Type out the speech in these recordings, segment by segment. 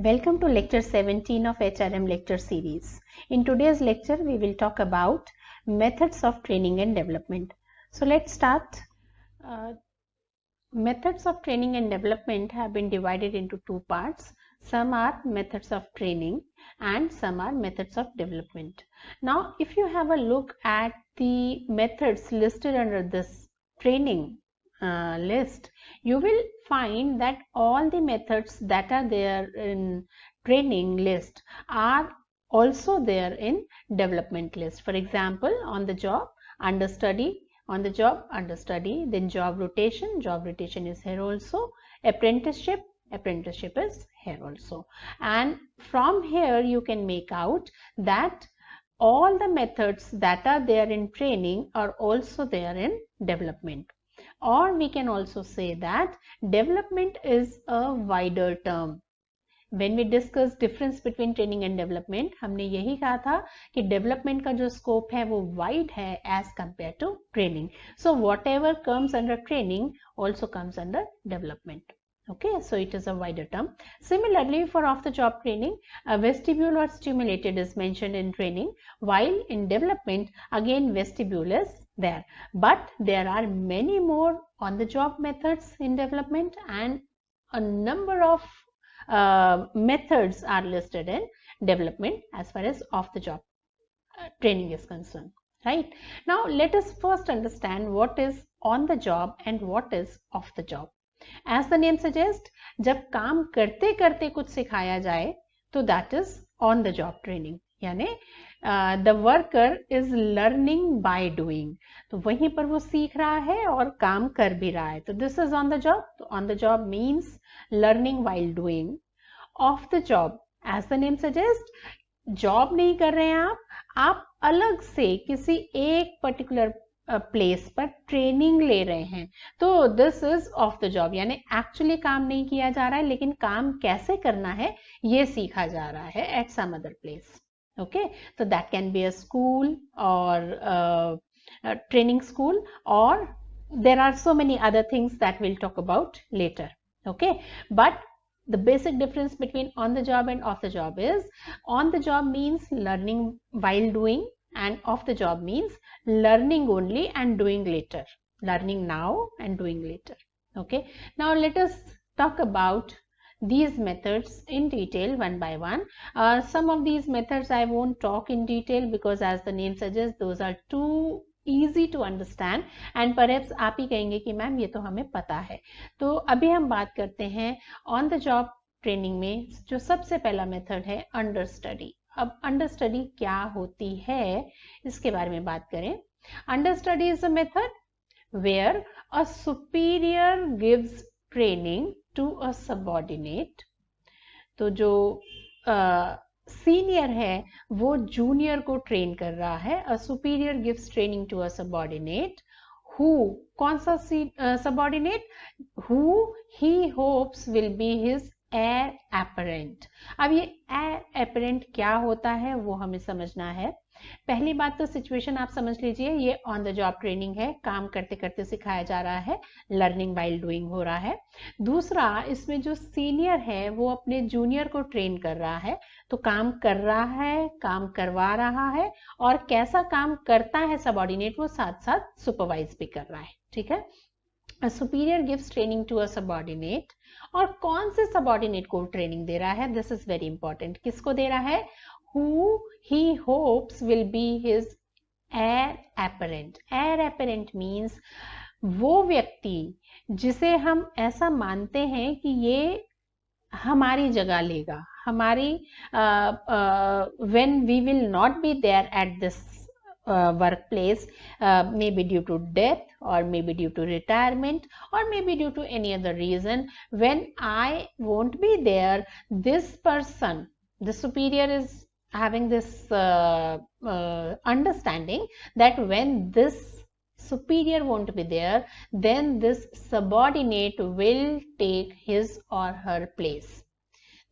Welcome to lecture 17 of HRM lecture series. In today's lecture, we will talk about methods of training and development. So let's start. Methods of training and development have been divided into two parts. Some are methods of training and some are methods of development. Now, if you have a look at the methods listed under this training list, you will find that all the methods that are there in training list are also there in development list. For example, on the job, understudy, on the job, understudy, then job rotation is here also, apprenticeship is here also. And from here you can make out that all the methods that are there in training are also there in development. Or we can also say that development is a wider term. When we discuss difference between training and development, हमने यही कहा था कि development का जो scope है वो wide है as compared to training. So whatever comes under training also comes under development. Okay, so it is a wider term. Similarly, for off-the-job training, a vestibule or stimulated is mentioned in training, while in development, again vestibule is there. But there are many more on-the-job methods in development, and a number of methods are listed in development as far as off-the-job training is concerned. Right? Now, let us first understand what is on the job and what is off the job. As the name suggests, जब काम करते करते कुछ सिखाया जाए तो that is on the job training. यानी the worker is learning by doing. तो वहीं पर वो सीख रहा है और काम कर भी रहा है. तो this is on the job. तो on the job means learning while doing. Off the job, as the name suggests, job नहीं कर रहे हैं आप अलग से किसी एक पर्टिकुलर प्लेस पर ट्रेनिंग ले रहे हैं, तो this is of the job. यानी एक्चुअली काम नहीं किया जा रहा है लेकिन काम कैसे करना है ये सीखा जा रहा है at some other place. Okay, तो that can be a school और ट्रेनिंग स्कूल, और there are so many other things that will talk about later. Okay, but the basic difference between on the job and off the job is on the job means learning while doing and off the job means learning only and doing later. Learning now and doing later. Okay, now let us talk about these methods in detail one by one. Some of these methods I won't talk in detail because as the name suggests those are too easy to understand and perhaps आप ही कहेंगे कि ma'am ये तो हमें पता है. तो अभी हम बात करते हैं ऑन द जॉब ट्रेनिंग में जो सबसे पहला मेथड है अंडरस्टडी. अब अंडरस्टडी क्या होती है इसके बारे में बात करें. Understudy is a method where a superior gives training to a subordinate. तो जो सीनियर है वो जूनियर को ट्रेन कर रहा है. A superior gives training to a subordinate who, कौन सा subordinate, who he hopes will be his heir apparent. अब ये एयर एपरेंट क्या होता है वो हमें समझना है. पहली बात तो सिचुएशन आप समझ लीजिए, ये ऑन द जॉब ट्रेनिंग है, काम करते करते सिखाया जा रहा है, लर्निंग वाइल डूइंग हो रहा है. दूसरा, इसमें जो सीनियर है वो अपने जूनियर को ट्रेन कर रहा है, तो काम कर रहा है, काम करवा रहा है, और कैसा काम करता है सबऑर्डिनेट वो साथ साथ सुपरवाइज भी कर रहा है. ठीक है, superior gives training to a subordinate. और कौन से सबऑर्डिनेट को ट्रेनिंग दे रहा है, दिस इज वेरी इंपॉर्टेंट. किसको दे रहा है? who he hopes will be his heir apparent. Heir apparent means वो व्यक्ति जिसे हम ऐसा मानते हैं कि ये हमारी जगह लेगा, हमारी when we will not be there at this workplace, maybe due to death or maybe due to retirement or maybe due to any other reason, when I won't be there, this person, the superior is having this understanding that when this superior won't be there, then this subordinate will take his or her place.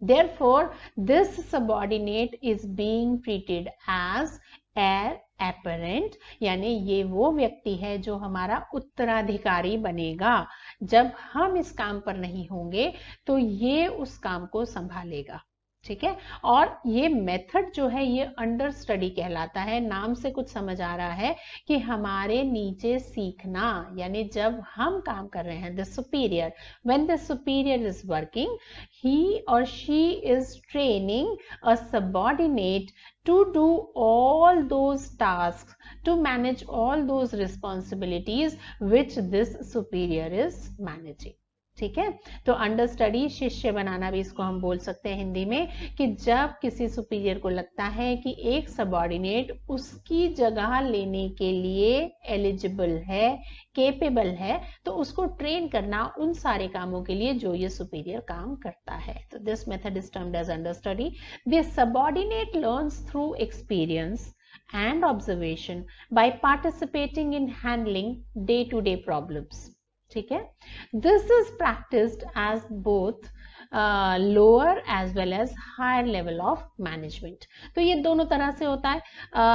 Therefore, this subordinate is being treated as heir apparent. यानी ये वो व्यक्ति है जो हमारा उत्तराधिकारी बनेगा. जब हम इस काम पर नहीं होंगे तो ये उस काम को संभालेगा. ठीक है। और ये मेथड जो है ये अंडर स्टडी कहलाता है। नाम से कुछ समझ आ रहा है कि हमारे नीचे सीखना, यानी जब हम काम कर रहे हैं, the superior, when the superior is working, he or she is training a subordinate to do all those tasks, to manage all those responsibilities which this superior is managing। ठीक है, तो अंडर स्टडी, शिष्य बनाना भी इसको हम बोल सकते हैं हिंदी में, कि जब किसी सुपीरियर को लगता है कि एक सबऑर्डिनेट उसकी जगह लेने के लिए एलिजिबल है, केपेबल है, तो उसको ट्रेन करना उन सारे कामों के लिए जो ये सुपीरियर काम करता है। तो this method is termed as understudy. This subordinate learns through experience and observation by participating in handling day-to-day problems। ठीक है, this is practiced as both lower as well as higher level of management. तो ये दोनों तरह से होता है।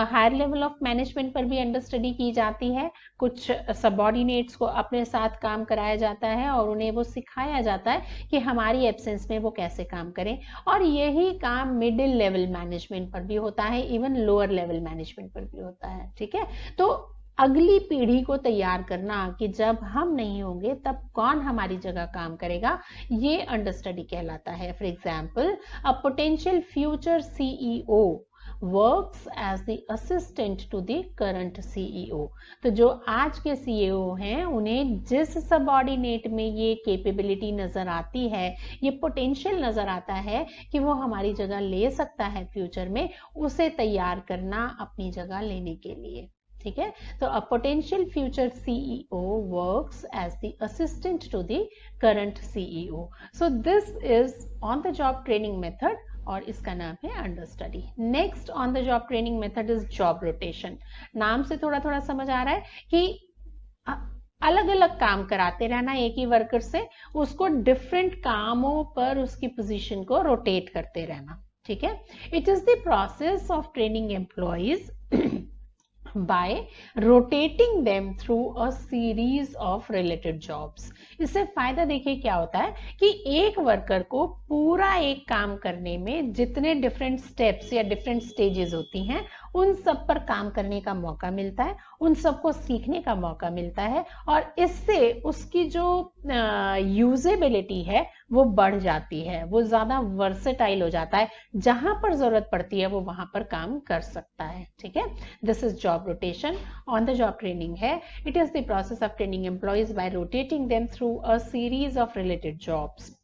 Higher level of management पर भी अंडर स्टडी की जाती है, कुछ सबऑर्डिनेट्स को अपने साथ काम कराया जाता है और उन्हें वो सिखाया जाता है कि हमारी एब्सेंस में वो कैसे काम करें, और यही काम मिडिल लेवल मैनेजमेंट पर भी होता है, इवन लोअर लेवल मैनेजमेंट पर भी होता है। ठीक है, तो अगली पीढ़ी को तैयार करना कि जब हम नहीं होंगे तब कौन हमारी जगह काम करेगा, ये अंडर स्टडी कहलाता है। For example, a potential future CEO works as the assistant to the current CEO. तो जो आज के सीईओ हैं उन्हें जिस सबऑर्डिनेट में ये कैपेबिलिटी नजर आती है, ये पोटेंशियल नजर आता है कि वो हमारी जगह ले सकता है फ्यूचर में, उसे तैयार करना अपनी जगह लेने के लिए। ठीक है, तो a potential future CEO works as the assistant to the current CEO. So this is on the job training method और इसका नाम है understudy. Next on the job training method is job rotation. नाम से थोड़ा थोड़ा समझ आ रहा है कि अलग अलग काम कराते रहना एक ही वर्कर से, उसको डिफरेंट कामों पर उसकी पोजीशन को रोटेट करते रहना। ठीक है, it is the process of training employees by rotating them through a series of related jobs। इससे फायदा देखिए क्या होता है कि एक वर्कर को पूरा एक काम करने में जितने डिफरेंट स्टेप्स या डिफरेंट स्टेजेस होती हैं उन सब पर काम करने का मौका मिलता है, उन सबको सीखने का मौका मिलता है, और इससे उसकी जो यूजेबिलिटी है वो बढ़ जाती है, वो ज्यादा वर्सेटाइल हो जाता है, जहां पर जरूरत पड़ती है वो वहां पर काम कर सकता है। ठीक है, this is job rotation. On the job training है, it is the process of training employees by rotating them through a series of related jobs.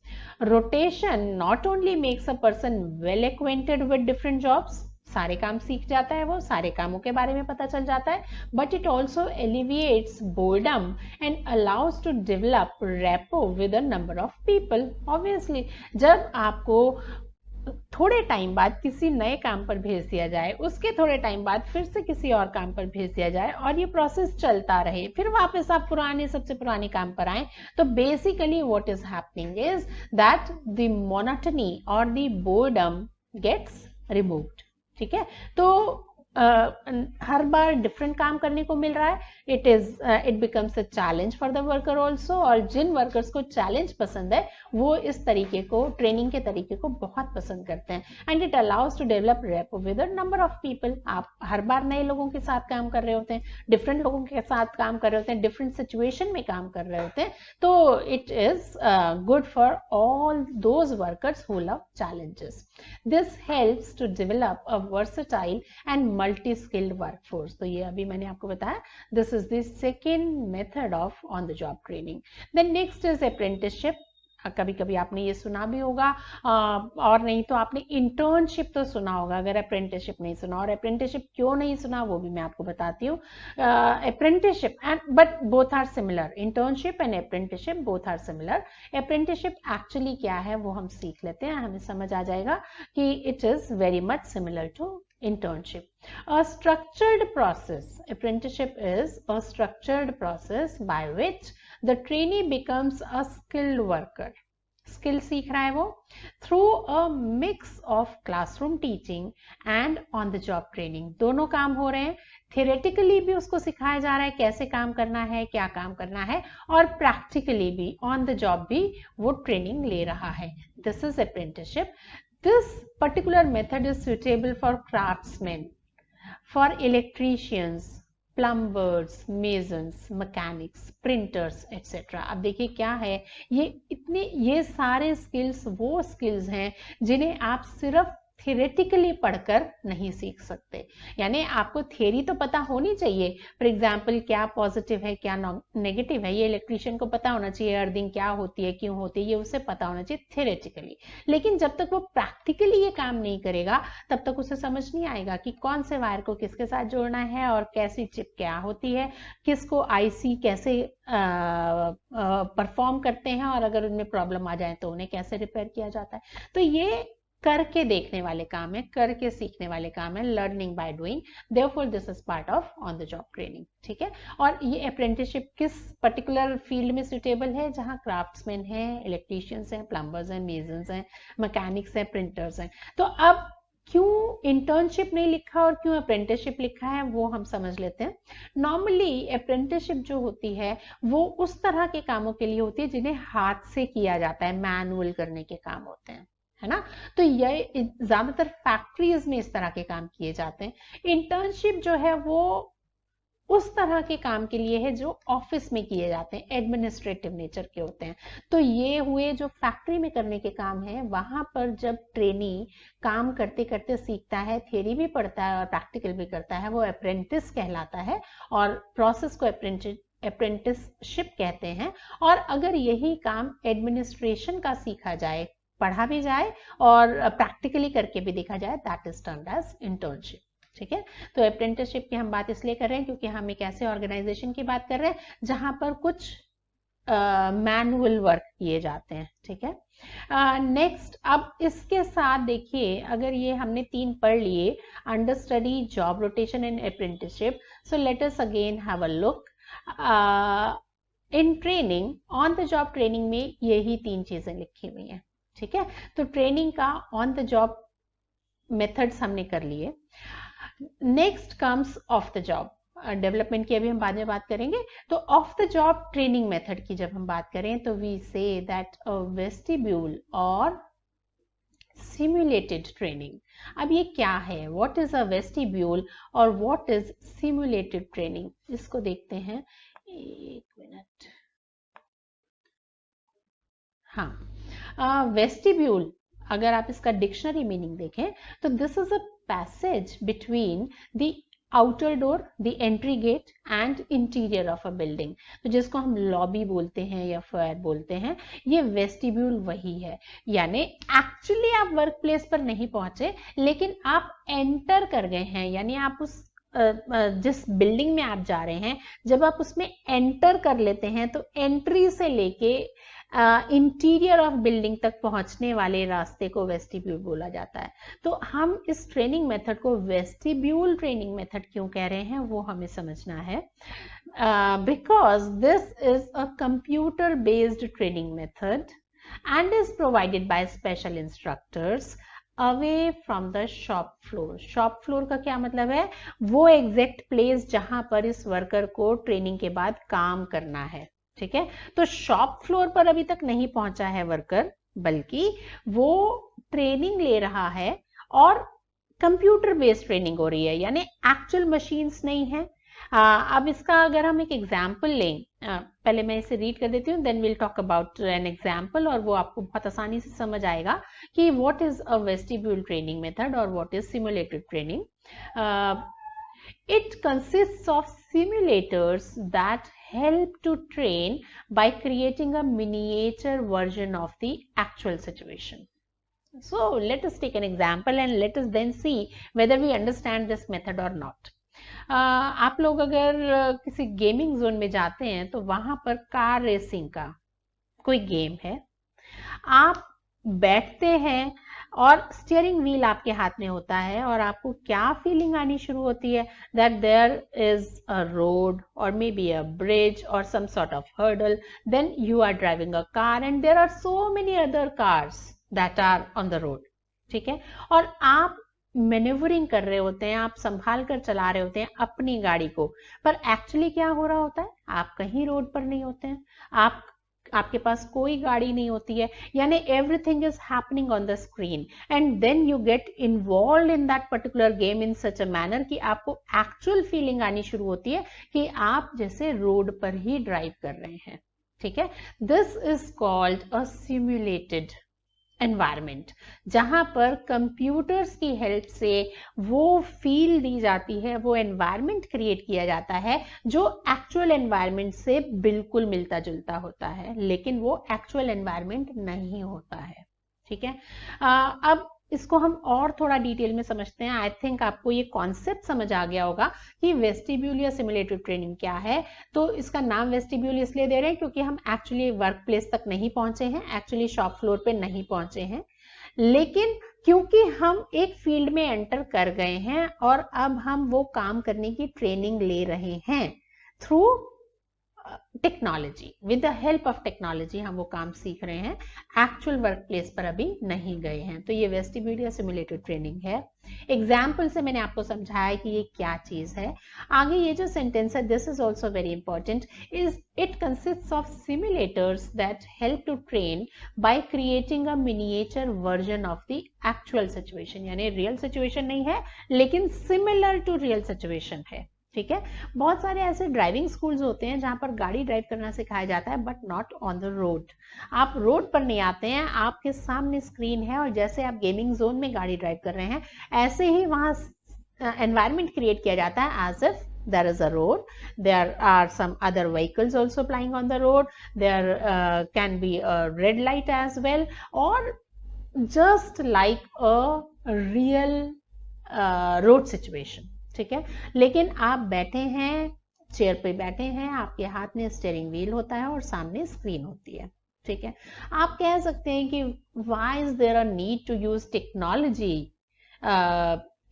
Rotation not only makes a person well acquainted with different jobs, सारे काम सीख जाता है, वो सारे कामों के बारे में पता चल जाता है, but it also alleviates boredom and allows to develop rapport with a number of people. Obviously जब आपको थोड़े टाइम बाद किसी नए काम पर भेज दिया जाए, उसके थोड़े टाइम बाद फिर से किसी और काम पर भेज दिया जाए और ये प्रोसेस चलता रहे, फिर वापस आप पुराने सबसे पुराने काम पर आए, तो basically what is happening is that the monotony और द बोर्डम गेट्स रिमूव्ड। ठीक है, तो हर बार डिफरेंट काम करने को मिल रहा है, it becomes a challenge for the worker also, और जिन वर्कर्स को चैलेंज पसंद है वो इस तरीके को, ट्रेनिंग के तरीके को बहुत पसंद करते हैं। And it allows to develop rapport with a number of people. आप हर बार नए लोगों के साथ काम कर रहे होते हैं, डिफरेंट लोगों के साथ काम कर रहे होते हैं, डिफरेंट सिचुएशन में काम कर रहे होते हैं, तो it is good for all those workers who love challenges. This helps to develop a versatile and multi skilled workforce. तो ये अभी मैंने आपको बताया, this is the second method of on the job training. Then next is apprenticeship. कभी कभी आपने ये सुना भी होगा, और नहीं तो आपने इंटर्नशिप तो सुना होगा, अगर अप्रेंटिसशिप नहीं सुना। और अप्रेंटिसशिप क्यों नहीं सुना वो भी मैं आपको बताती हूँ। Apprenticeship and but both are similar, internship and apprenticeship both are similar. Apprenticeship actually क्या है वो हम सीख लेते हैं, हमें समझ आ जाएगा कि it is very much similar to internship. A structured process. Apprenticeship is a structured process by which the trainee becomes a skilled worker. Skill सीख रहा है वो through a mix of classroom teaching and on the job training. दोनों काम हो रहे हैं, theoretically भी उसको सिखाया जा रहा है कैसे काम करना है, क्या काम करना है, और प्रैक्टिकली भी ऑन द जॉब भी वो ट्रेनिंग ले रहा है। This is apprenticeship. This particular method is suitable for craftsmen, for electricians, plumbers, masons, mechanics, printers, etc. अब देखिए क्या है, ये सारे स्किल्स वो स्किल्स हैं जिन्हें आप सिर्फ थियोरेटिकली पढ़कर नहीं सीख सकते। यानी आपको थियरी तो पता होनी चाहिए, फॉर एग्जाम्पल क्या पॉजिटिव है क्या नेगेटिव है, ये इलेक्ट्रिशियन को पता होना चाहिए, अर्थिंग क्या होती है क्यों होती है, ये उसे पता होना चाहिए थियोरेटिकली। लेकिन जब तक वो प्रैक्टिकली ये काम नहीं करेगा तब तक उसे समझ नहीं आएगा कि कौन से वायर को किसके साथ जोड़ना है और कैसी चिप क्या होती है, किसको आईसी कैसे परफॉर्म करते हैं, और अगर उनमें प्रॉब्लम आ जाए तो उन्हें कैसे रिपेयर किया जाता है। तो ये करके देखने वाले काम है, करके सीखने वाले काम है, learning by doing. Therefore this is part of on the job training. ठीक है, और ये अप्रेंटिसशिप किस पर्टिकुलर फील्ड में सुटेबल है, जहां क्राफ्ट्समैन हैं, इलेक्ट्रिशियंस हैं, प्लम्बर्स हैं, मेसन्स हैं, मैकेनिक्स हैं, प्रिंटर्स हैं। तो अब क्यों इंटर्नशिप नहीं लिखा और क्यों अप्रेंटिसशिप लिखा है वो हम समझ लेते हैं। नॉर्मली अप्रेंटिसशिप जो होती है वो उस तरह के कामों के लिए होती है जिन्हें हाथ से किया जाता है, मैनुअल करने के काम होते हैं, है ना। तो ये ज्यादातर फैक्ट्रीज में इस तरह के काम किए जाते हैं। इंटर्नशिप जो है वो उस तरह के काम के लिए है जो ऑफिस में किए जाते हैं, एडमिनिस्ट्रेटिव नेचर के होते हैं। तो ये हुए जो फैक्ट्री में करने के काम है, वहां पर जब ट्रेनी काम करते करते सीखता है, थियरी भी पढ़ता है और प्रैक्टिकल भी करता है, वो अप्रेंटिस कहलाता है और प्रोसेस को अप्रेंटिसशिप कहते हैं। और अगर यही काम एडमिनिस्ट्रेशन का सीखा जाए, पढ़ा भी जाए और प्रैक्टिकली करके भी देखा जाए, that is termed as internship. ठीक है, तो अप्रेंटिसशिप की हम बात इसलिए कर रहे हैं क्योंकि हम एक ऐसे ऑर्गेनाइजेशन की बात कर रहे हैं जहां पर कुछ मैनुअल वर्क किए जाते हैं। ठीक है, नेक्स्ट अब इसके साथ देखिए, अगर ये हमने 3 पढ़ लिए, under study, job rotation and apprenticeship, so let us again have a look in training. On the job training में यही 3 चीजें लिखी हुई हैं। ठीक है, तो ट्रेनिंग का ऑन द जॉब मेथड्स हमने कर लिए। Next comes off the job development की, अभी हम बाद में बात करेंगे। तो off the job training method की जब हम बात करें तो we say that a vestibule or simulated training. अब ये क्या है, what is a vestibule or what is simulated training, इसको देखते हैं। एक मिनट, हाँ, वेस्टिब्यूल अगर आप इसका डिक्शनरी मीनिंग देखें तो this is a passage between the outer door, the entry gate and interior of a building. तो जिसको हम लॉबी बोलते हैं या फोयर बोलते हैं, ये वेस्टिब्यूल वही है। यानी एक्चुअली आप वर्क प्लेस पर नहीं पहुंचे, लेकिन आप एंटर कर गए हैं, यानी आप उस जिस बिल्डिंग में आप जा रहे हैं, जब आप उसमें एंटर कर लेते हैं तो एंट्री से लेके इंटीरियर ऑफ बिल्डिंग तक पहुंचने वाले रास्ते को वेस्टिब्यूल बोला जाता है। तो हम इस ट्रेनिंग मेथड को वेस्टिब्यूल ट्रेनिंग मेथड क्यों कह रहे हैं वो हमें समझना है। Because this is a computer based training method and is provided by special instructors away from the shop floor। shop floor का क्या मतलब है, वो एग्जैक्ट प्लेस जहां पर इस वर्कर को ट्रेनिंग के बाद काम करना है। ठीक है, तो शॉप फ्लोर पर अभी तक नहीं पहुंचा है वर्कर, बल्कि वो ट्रेनिंग ले रहा है और कंप्यूटर बेस्ड ट्रेनिंग हो रही है, यानी एक्चुअल मशीन्स नहीं है। अब इसका अगर हम एक एग्जाम्पल लें, पहले मैं इसे रीड कर देती हूँ, then will talk about an example, और वो आपको बहुत आसानी से समझ आएगा कि what is a vestibule training method और what is simulated training. It consists of simulators that help to train by creating a miniature version of the actual situation. So let us take an example and let us then see whether we understand this method or not. आप लोग अगर किसी gaming zone में जाते हैं तो वहां पर कार रेसिंग का कोई गेम है, आप बैठते हैं और स्टीयरिंग व्हील आपके हाथ में होता है और आपको क्या फीलिंग आनी शुरू होती है, that there is a road or maybe a bridge or some sort of hurdle, then you are driving a car and there are so many other cars that are on the road. ठीक है, और आप manoeuvring कर रहे होते हैं, आप संभाल कर चला रहे होते हैं अपनी गाड़ी को, पर एक्चुअली क्या हो रहा होता है, आप कहीं रोड पर नहीं होते हैं, आप आपके पास कोई गाड़ी नहीं होती है, यानी everything is happening on the screen and then you get involve in that particular game in such a manner कि आपको एक्चुअल फीलिंग आनी शुरू होती है कि आप जैसे रोड पर ही ड्राइव कर रहे हैं, ठीक है। This is called a simulated environment, जहां पर कंप्यूटर्स की हेल्प से वो फील दी जाती है, वो एनवायरमेंट क्रिएट किया जाता है जो एक्चुअल एनवायरमेंट से बिल्कुल मिलता जुलता होता है, लेकिन वो एक्चुअल एनवायरमेंट नहीं होता है, ठीक है। अब इसको हम और थोड़ा डिटेल में समझते हैं। आई थिंक आपको ये कॉन्सेप्ट समझ आ गया होगा कि वेस्टिब्यूल या सिमुलेटिव ट्रेनिंग क्या है। तो इसका नाम वेस्टिब्यूल इसलिए दे रहे हैं क्योंकि हम एक्चुअली वर्क प्लेस तक नहीं पहुंचे हैं, एक्चुअली शॉप फ्लोर पे नहीं पहुंचे हैं, लेकिन क्योंकि हम एक फील्ड में एंटर कर गए हैं और अब हम वो काम करने की ट्रेनिंग ले रहे हैं through technology, with the help of technology हम वो काम सीख रहे हैं, एक्चुअल वर्क प्लेस पर अभी नहीं गए हैं। तो ये वेस्टिब्यूल या सिमुलेटेड ट्रेनिंग है। एग्जाम्पल से मैंने आपको समझाया कि ये क्या चीज है। आगे ये जो सेंटेंस है, this is also very important, is it consists of simulators that help to train by creating a miniature version of the actual situation, यानी रियल सिचुएशन नहीं है लेकिन सिमिलर टू रियल सिचुएशन है, ठीक है। बहुत सारे ऐसे ड्राइविंग स्कूल्स होते हैं जहां पर गाड़ी ड्राइव करना सिखाया जाता है, but not on the road. आप रोड पर नहीं आते हैं, आपके सामने स्क्रीन है और जैसे आप गेमिंग जोन में गाड़ी ड्राइव कर रहे हैं ऐसे ही वहां एनवायरमेंट क्रिएट किया जाता है, as if there is a road, there are some other vehicles also plying on the road, there can be a red light as well, or just like a real road situation, ठीक है। लेकिन आप बैठे हैं, chair पे बैठे हैं, आपके हाथ में स्टीयरिंग व्हील होता है और सामने स्क्रीन होती है, ठीक है। आप कह सकते हैं कि why is there a need to use technology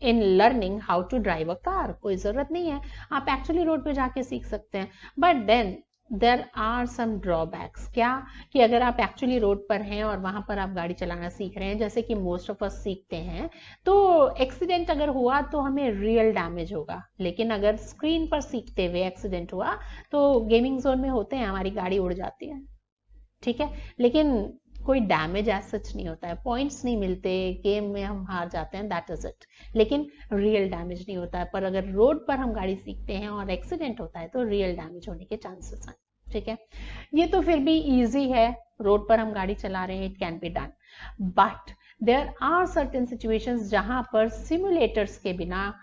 in learning how to drive a car, कोई जरूरत नहीं है, आप एक्चुअली रोड पे जाके सीख सकते हैं। But then there are some drawbacks, क्या कि अगर आप एक्चुअली रोड पर हैं और वहां पर आप गाड़ी चलाना सीख रहे हैं, जैसे कि मोस्ट ऑफ अस सीखते हैं, तो एक्सीडेंट अगर हुआ तो हमें रियल डैमेज होगा, लेकिन अगर स्क्रीन पर सीखते हुए एक्सीडेंट हुआ तो गेमिंग जोन में होते हैं, हमारी गाड़ी उड़ जाती है, ठीक है, लेकिन कोई डैमेज एज सच नहीं होता है, पॉइंट्स नहीं मिलते, गेम में हम हार जाते हैं, दैट इज इट, लेकिन रियल डैमेज नहीं होता है। पर अगर रोड पर हम गाड़ी सीखते हैं और एक्सीडेंट होता है तो रियल डैमेज होने के चांसेस हैं, ठीक है। ये तो फिर भी इजी है, रोड पर हम गाड़ी चला रहे हैं, it can be done, but there are certain situations जहां पर सिमुलेटर्स के बिना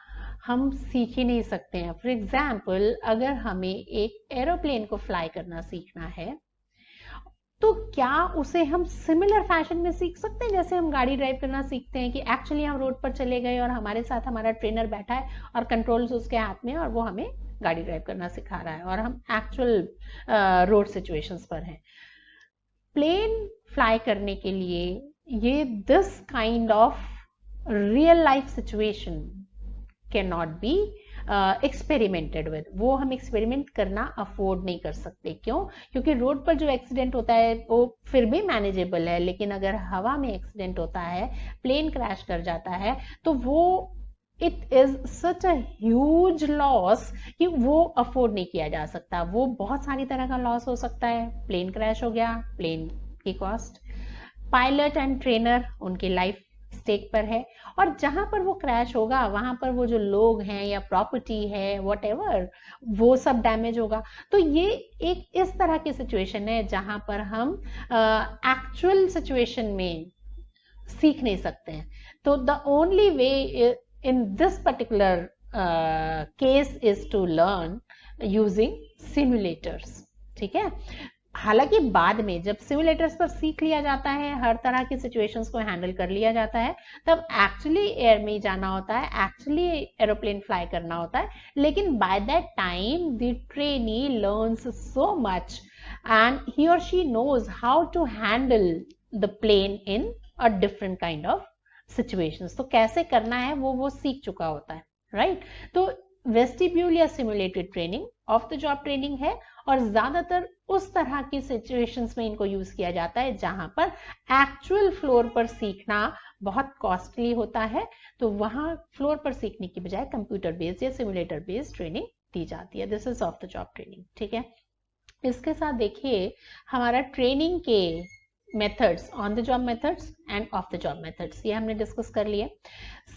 हम सीख ही नहीं सकते हैं। फॉर एग्जाम्पल, अगर हमें एक एरोप्लेन को फ्लाई करना सीखना है तो क्या उसे हम सिमिलर फैशन में सीख सकते हैं जैसे हम गाड़ी ड्राइव करना सीखते हैं, कि एक्चुअली हम रोड पर चले गए और हमारे साथ हमारा ट्रेनर बैठा है और कंट्रोल्स उसके हाथ में और वो हमें गाड़ी ड्राइव करना सिखा रहा है और हम एक्चुअल रोड सिचुएशंस पर हैं। प्लेन फ्लाई करने के लिए ये this kind of real life situation can not be experimented with, वो हम एक्सपेरिमेंट करना अफोर्ड नहीं कर सकते। क्यों? क्योंकि रोड पर जो एक्सीडेंट होता है वो फिर भी मैनेजेबल है, लेकिन अगर हवा में एक्सीडेंट होता है, प्लेन क्रैश कर जाता है, तो वो it is such a huge loss कि वो अफोर्ड नहीं किया जा सकता। वो बहुत सारी तरह का लॉस हो सकता है, प्लेन क्रैश हो गया, प्लेन की कॉस्ट, पायलट एंड ट्रेनर उनकी लाइफ स्टेक पर है, और जहां पर वो क्रैश होगा वहां पर वो जो लोग हैं या प्रॉपर्टी है व्हाटएवर, वो सब डैमेज होगा। तो ये एक इस तरह की सिचुएशन है जहां पर हम एक्चुअल सिचुएशन में सीख नहीं सकते हैं। तो the only way in this particular case is to learn using simulators, ठीक है। हालांकि बाद में जब सिमुलेटर्स पर सीख लिया जाता है, हर तरह की सिचुएशंस को हैंडल कर लिया जाता है, तब एक्चुअली एयर में जाना होता है, एक्चुअली एरोप्लेन फ्लाई करना होता है, लेकिन by that time the trainee learns so much and he or she knows how to handle the plane in a different kind of situations. तो कैसे करना है वो सीख चुका होता है, राइट। तो वेस्टिब्यूल या simulated training of the job training है, और ज्यादातर उस तरह की सिचुएशंस में इनको यूज किया जाता है जहां पर एक्चुअल फ्लोर पर सीखना बहुत कॉस्टली होता है, तो वहां फ्लोर पर सीखने की बजाय कंप्यूटर बेस्ड या सिमुलेटर बेस्ड ट्रेनिंग दी जाती है। This is of the job training, ठीक है। इसके साथ देखिए हमारा ट्रेनिंग के methods, on the job methods end of the job methods, ये हमने डिस्कस कर लिया।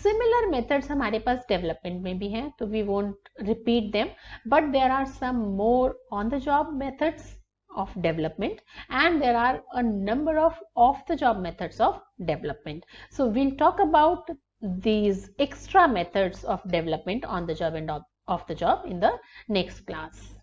सिमिलर मेथड्स हमारे पास डेवलपमेंट में भी हैं, तो we won't repeat them, but there are some more on the job methods of development, and there are a number of off the job methods of development. So we'll talk about these extra methods of development on the job and off the job in the next class.